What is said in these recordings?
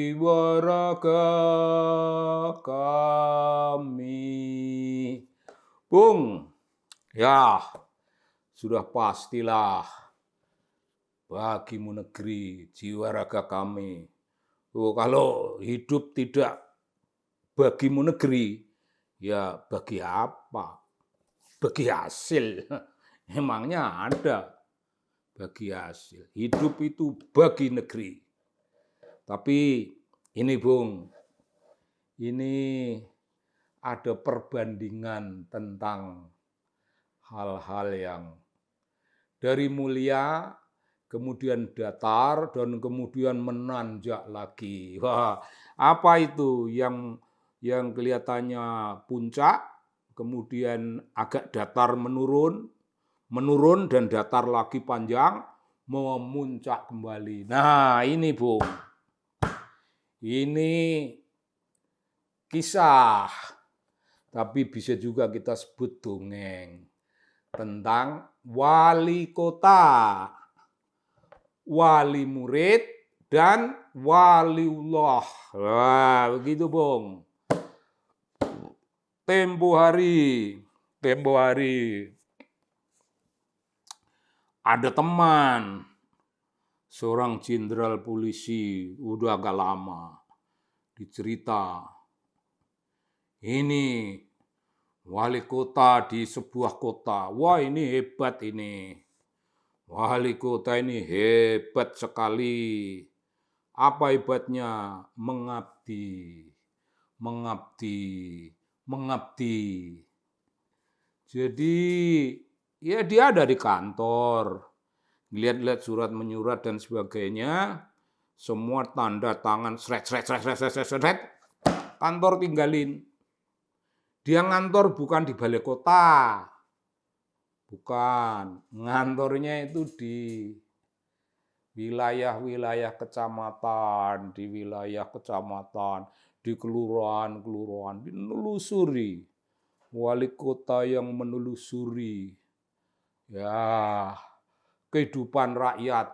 jiwa kami. Bung, ya sudah pastilah bagimu negeri, jiwa raga kami. Oh, kalau hidup tidak bagimu negeri, ya bagi apa? Bagi hasil. Emangnya ada bagi hasil. Hidup itu bagi negeri. Tapi ini Bung, ini ada perbandingan tentang hal-hal yang dari mulia, kemudian datar, dan kemudian menanjak lagi. Wah, apa itu yang kelihatannya puncak, kemudian agak datar menurun dan datar lagi panjang, memuncak kembali. Nah ini Bung, ini kisah, tapi bisa juga kita sebut dongeng tentang wali kota, wali murid, dan waliullah. Wah, begitu Bung. Tempo hari ada teman seorang jenderal polisi, udah agak lama, dicerita ini wali kota di sebuah kota. Wah, ini hebat ini. Wali kota ini hebat sekali. Apa hebatnya? Mengabdi. Jadi ya dia ada di kantor, lihat-lihat surat menyurat dan sebagainya, semua tanda tangan, sret, kantor tinggalin. Dia ngantor bukan di balai kota, bukan, ngantornya itu di wilayah-wilayah kecamatan, di kelurahan, dinelusuri. Wali kota yang menelusuri ya kehidupan rakyat,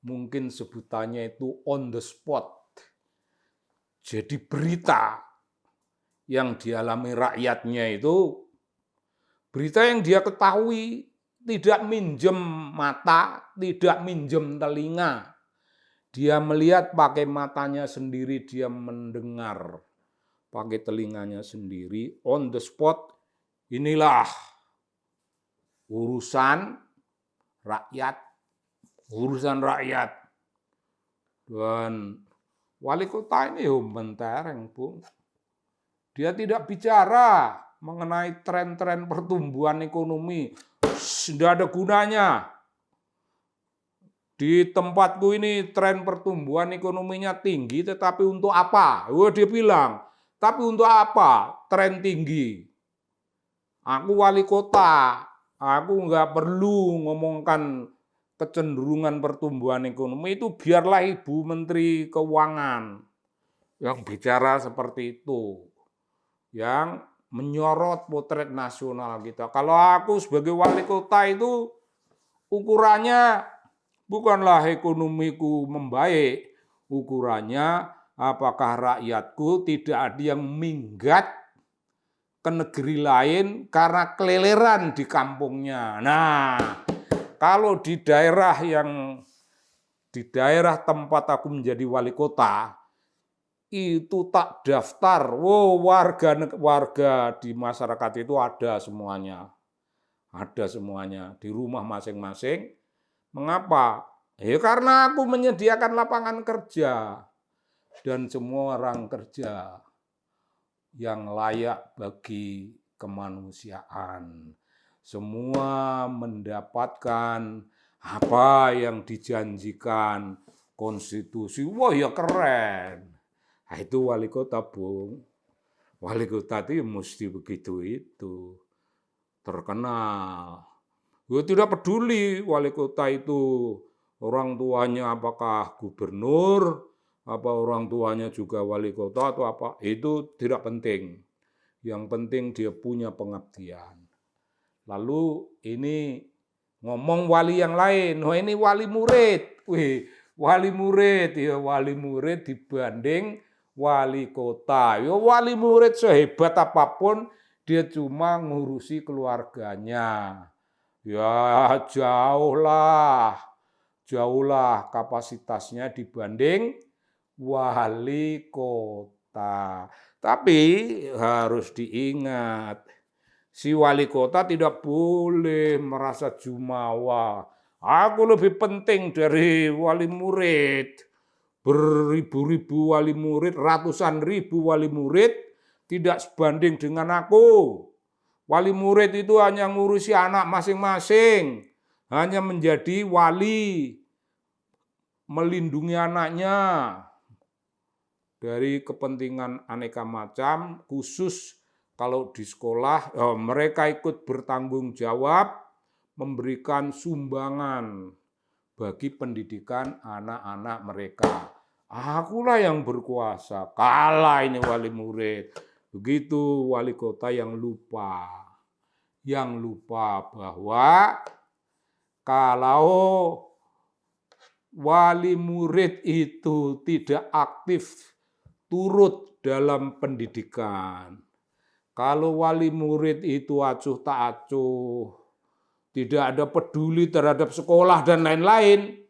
mungkin sebutannya itu on the spot. Jadi berita yang dialami rakyatnya itu berita yang dia ketahui, tidak minjem mata, tidak minjem telinga. Dia melihat pakai matanya sendiri, dia mendengar pakai telinganya sendiri, on the spot. Inilah urusan rakyat. Dan wali kota ini mentereng, Bung. Dia tidak bicara mengenai tren-tren pertumbuhan ekonomi. Tidak ada gunanya. Di tempatku ini tren pertumbuhan ekonominya tinggi, tetapi untuk apa? Dia bilang, tapi untuk apa tren tinggi? Aku wali kota, aku nggak perlu ngomongkan kecenderungan pertumbuhan ekonomi, itu biarlah Ibu Menteri Keuangan yang bicara seperti itu, yang menyorot potret nasional kita. Kalau aku sebagai wali kota itu ukurannya bukanlah ekonomiku membaik, ukurannya apakah rakyatku tidak ada yang minggat ke negeri lain karena keleleran di kampungnya. Nah, kalau di daerah tempat aku menjadi wali kota, itu tak daftar. Warga di masyarakat itu ada semuanya. Di rumah masing-masing. Mengapa? Ya karena aku menyediakan lapangan kerja. Dan semua orang kerja yang layak bagi kemanusiaan. Semua mendapatkan apa yang dijanjikan konstitusi. Wah ya keren. Nah, itu wali kota, Bung. Wali kota itu mesti begitu itu. Terkenal. Ya tidak peduli wali kota itu orang tuanya apakah gubernur, apa orang tuanya juga wali kota atau apa, itu tidak penting. Yang penting dia punya pengabdian. Lalu ini ngomong wali yang lain, ini wali murid. wali murid dibanding wali kota. Ya wali murid sehebat apapun dia cuma ngurusi keluarganya. Ya jauhlah kapasitasnya dibanding wali kota. Tapi harus diingat, si wali kota tidak boleh merasa jumawa. Aku lebih penting dari wali murid. Beribu-ribu wali murid, ratusan ribu wali murid tidak sebanding dengan aku. Wali murid itu hanya ngurusi anak masing-masing. Hanya menjadi wali, melindungi anaknya dari kepentingan aneka macam, khusus kalau di sekolah mereka ikut bertanggung jawab memberikan sumbangan bagi pendidikan anak-anak mereka. Akulah yang berkuasa, kalah ini wali murid. Begitu wali kota yang lupa bahwa kalau wali murid itu tidak aktif turut dalam pendidikan, kalau wali murid itu acuh tak acuh, tidak ada peduli terhadap sekolah dan lain-lain,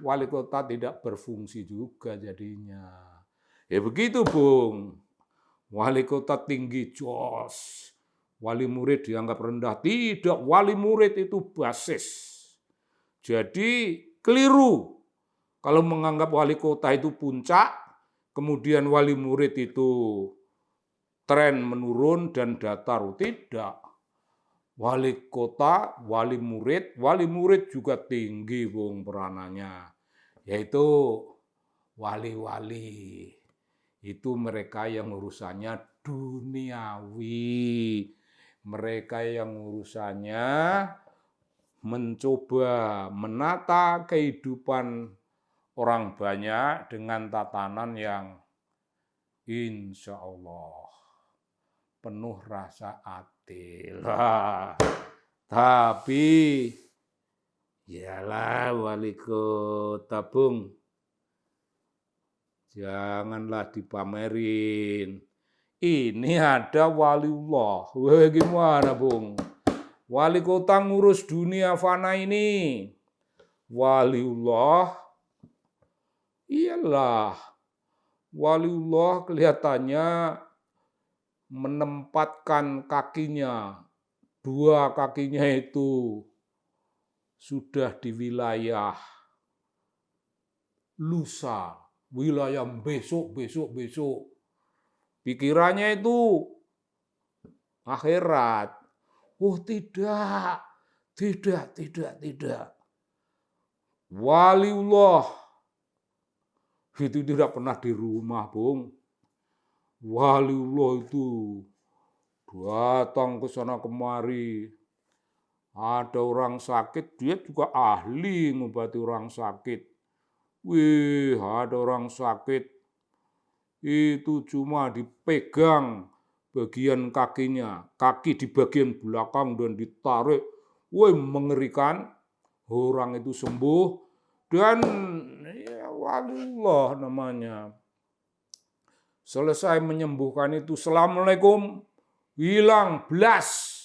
wali kota tidak berfungsi juga jadinya. Ya begitu, Bung. Wali kota tinggi jos, wali murid dianggap rendah. Tidak, wali murid itu basis. Jadi keliru kalau menganggap wali kota itu puncak, kemudian wali murid itu tren menurun dan datar. Tidak. Wali kota, wali murid juga tinggi, Bung, peranannya. Yaitu wali-wali. Itu mereka yang urusannya duniawi. Mereka yang urusannya mencoba menata kehidupan orang banyak dengan tatanan yang insya Allah penuh rasa adil. Tapi yalah wali kota, Bung, janganlah dipamerin. Ini ada waliullah. Wah, gimana, Bung? Wali kota ngurus dunia fana ini. Waliullah, iyalah. Waliullah kelihatannya menempatkan kakinya, dua kakinya itu sudah di wilayah lusa, wilayah besok. Pikirannya itu akhirat. Oh tidak. Waliullah itu tidak pernah di rumah, Bung. Waliullah itu datang ke sana kemari. Ada orang sakit, dia juga ahli ngobati orang sakit. Wih, ada orang sakit, itu cuma dipegang bagian kakinya, kaki di bagian belakang dan ditarik. Wih, mengerikan. Orang itu sembuh dan ya waliullah namanya. Selesai menyembuhkan itu, assalamualaikum, hilang blas.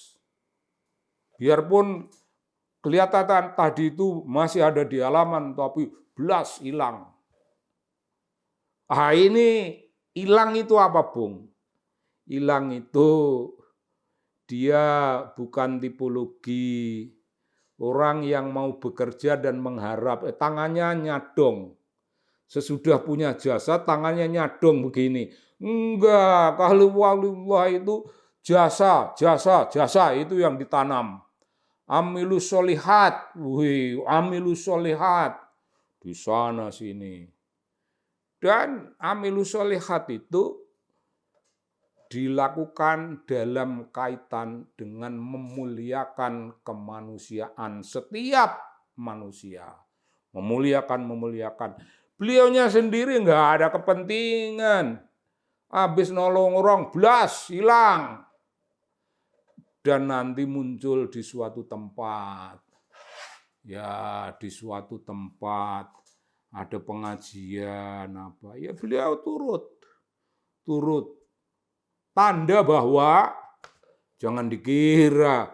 Biarpun kelihatan tadi itu masih ada di halaman, tapi blas hilang. Ini hilang itu apa, Bung? Hilang itu dia bukan tipologi orang yang mau bekerja dan mengharap tangannya nyadong. Sesudah punya jasa tangannya nyadong begini. Enggak, kalau waliullah itu jasa itu yang ditanam. Amilus solihat, amilus solihat di sana sini. Dan amilus solihat itu dilakukan dalam kaitan dengan memuliakan kemanusiaan setiap manusia. Memuliakan. Beliaunya sendiri nggak ada kepentingan. Habis nolong orang, blas, hilang. Dan nanti muncul di suatu tempat. Ya, di suatu tempat. ada pengajian apa, ya beliau turut. Tanda bahwa jangan dikira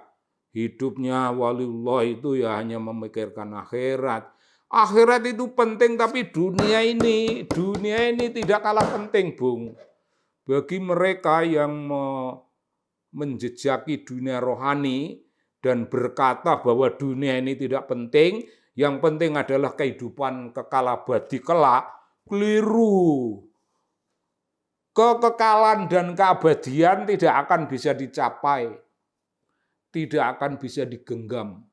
hidupnya waliullah itu ya hanya memikirkan akhirat. Akhirat itu penting, tapi dunia ini tidak kalah penting, Bung. Bagi mereka yang menjejaki dunia rohani dan berkata bahwa dunia ini tidak penting, yang penting adalah kehidupan kekal abadi kelak, keliru. Kekekalan dan keabadian tidak akan bisa dicapai, tidak akan bisa digenggam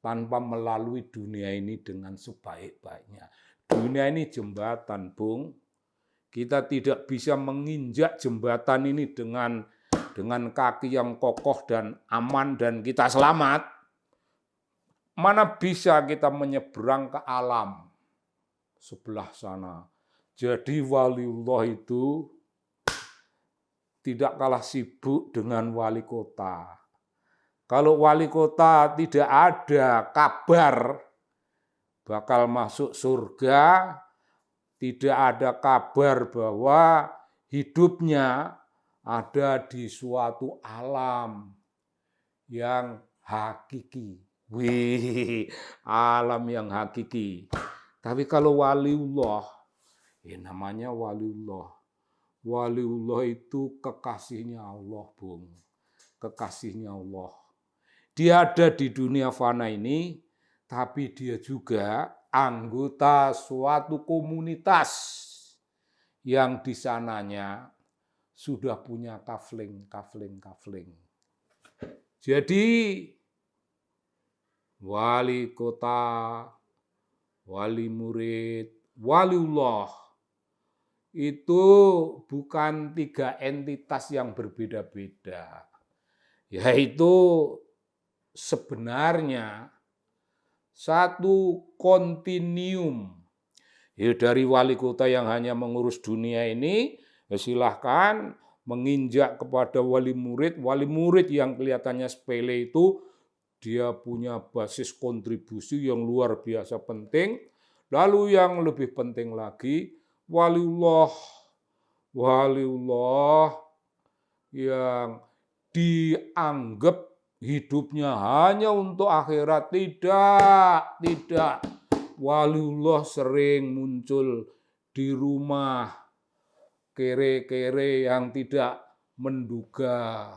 tanpa melalui dunia ini dengan sebaik-baiknya. Dunia ini jembatan, Bung. Kita tidak bisa menginjak jembatan ini dengan kaki yang kokoh dan aman dan kita selamat. Mana bisa kita menyeberang ke alam sebelah sana. Jadi waliullah itu tidak kalah sibuk dengan wali kota. Kalau wali kota tidak ada kabar bakal masuk surga, tidak ada kabar bahwa hidupnya ada di suatu alam yang hakiki. Wih, alam yang hakiki. Tapi kalau waliullah, ya namanya waliullah. Waliullah itu kekasihnya Allah, Bung. Kekasihnya Allah. Dia ada di dunia fana ini, tapi dia juga anggota suatu komunitas yang di sananya sudah punya kafling. Jadi wali kota, wali murid, waliullah itu bukan 3 entitas yang berbeda-beda. Yaitu sebenarnya satu kontinuum. Ya, dari wali kota yang hanya mengurus dunia ini, ya silahkan menginjak kepada wali murid yang kelihatannya sepele itu, dia punya basis kontribusi yang luar biasa penting. Lalu yang lebih penting lagi, waliullah yang dianggap hidupnya hanya untuk akhirat. Tidak. Waliullah sering muncul di rumah kere-kere yang tidak menduga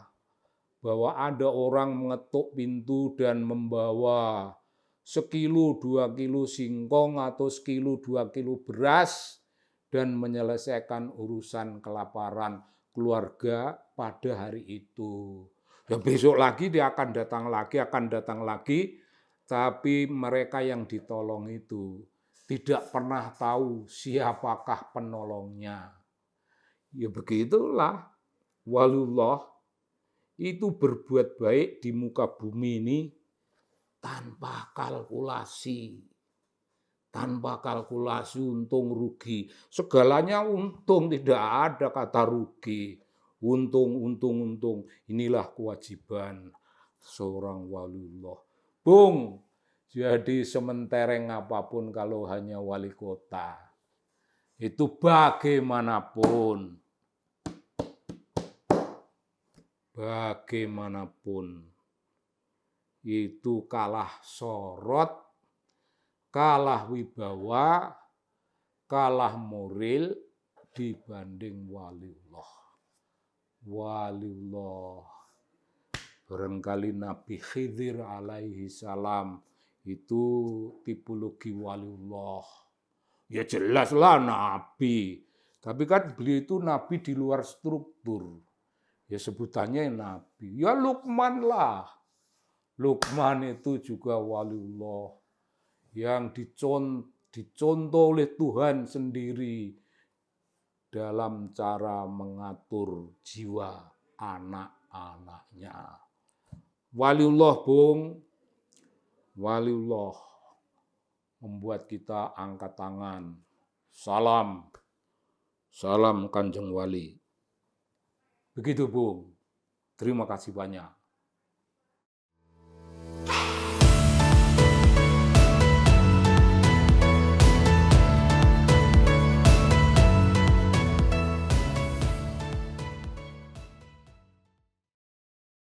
bahwa ada orang mengetuk pintu dan membawa 1-2 kilo singkong atau 1-2 kilo beras dan menyelesaikan urusan kelaparan keluarga pada hari itu. Ya besok lagi dia akan datang lagi, tapi mereka yang ditolong itu tidak pernah tahu siapakah penolongnya. Ya begitulah waliullah itu berbuat baik di muka bumi ini tanpa kalkulasi untung rugi. Segalanya untung, tidak ada kata rugi. Untung. Inilah kewajiban seorang waliullah. Bung, jadi sementereng apapun kalau hanya wali kota, itu bagaimanapun itu kalah sorot, kalah wibawa, kalah moral dibanding waliullah. Barangkali Nabi Khidir alaihi salam itu tipologi waliullah. Ya jelaslah Nabi. Tapi kan beliau itu Nabi di luar struktur. Ya sebutannya Nabi. Ya Luqman lah. Luqman itu juga waliullah yang dicontoh oleh Tuhan sendiri dalam cara mengatur jiwa anak-anaknya. Waliullah, Bung, waliullah membuat kita angkat tangan. Salam Kanjeng Wali. Begitu, Bung. Terima kasih banyak.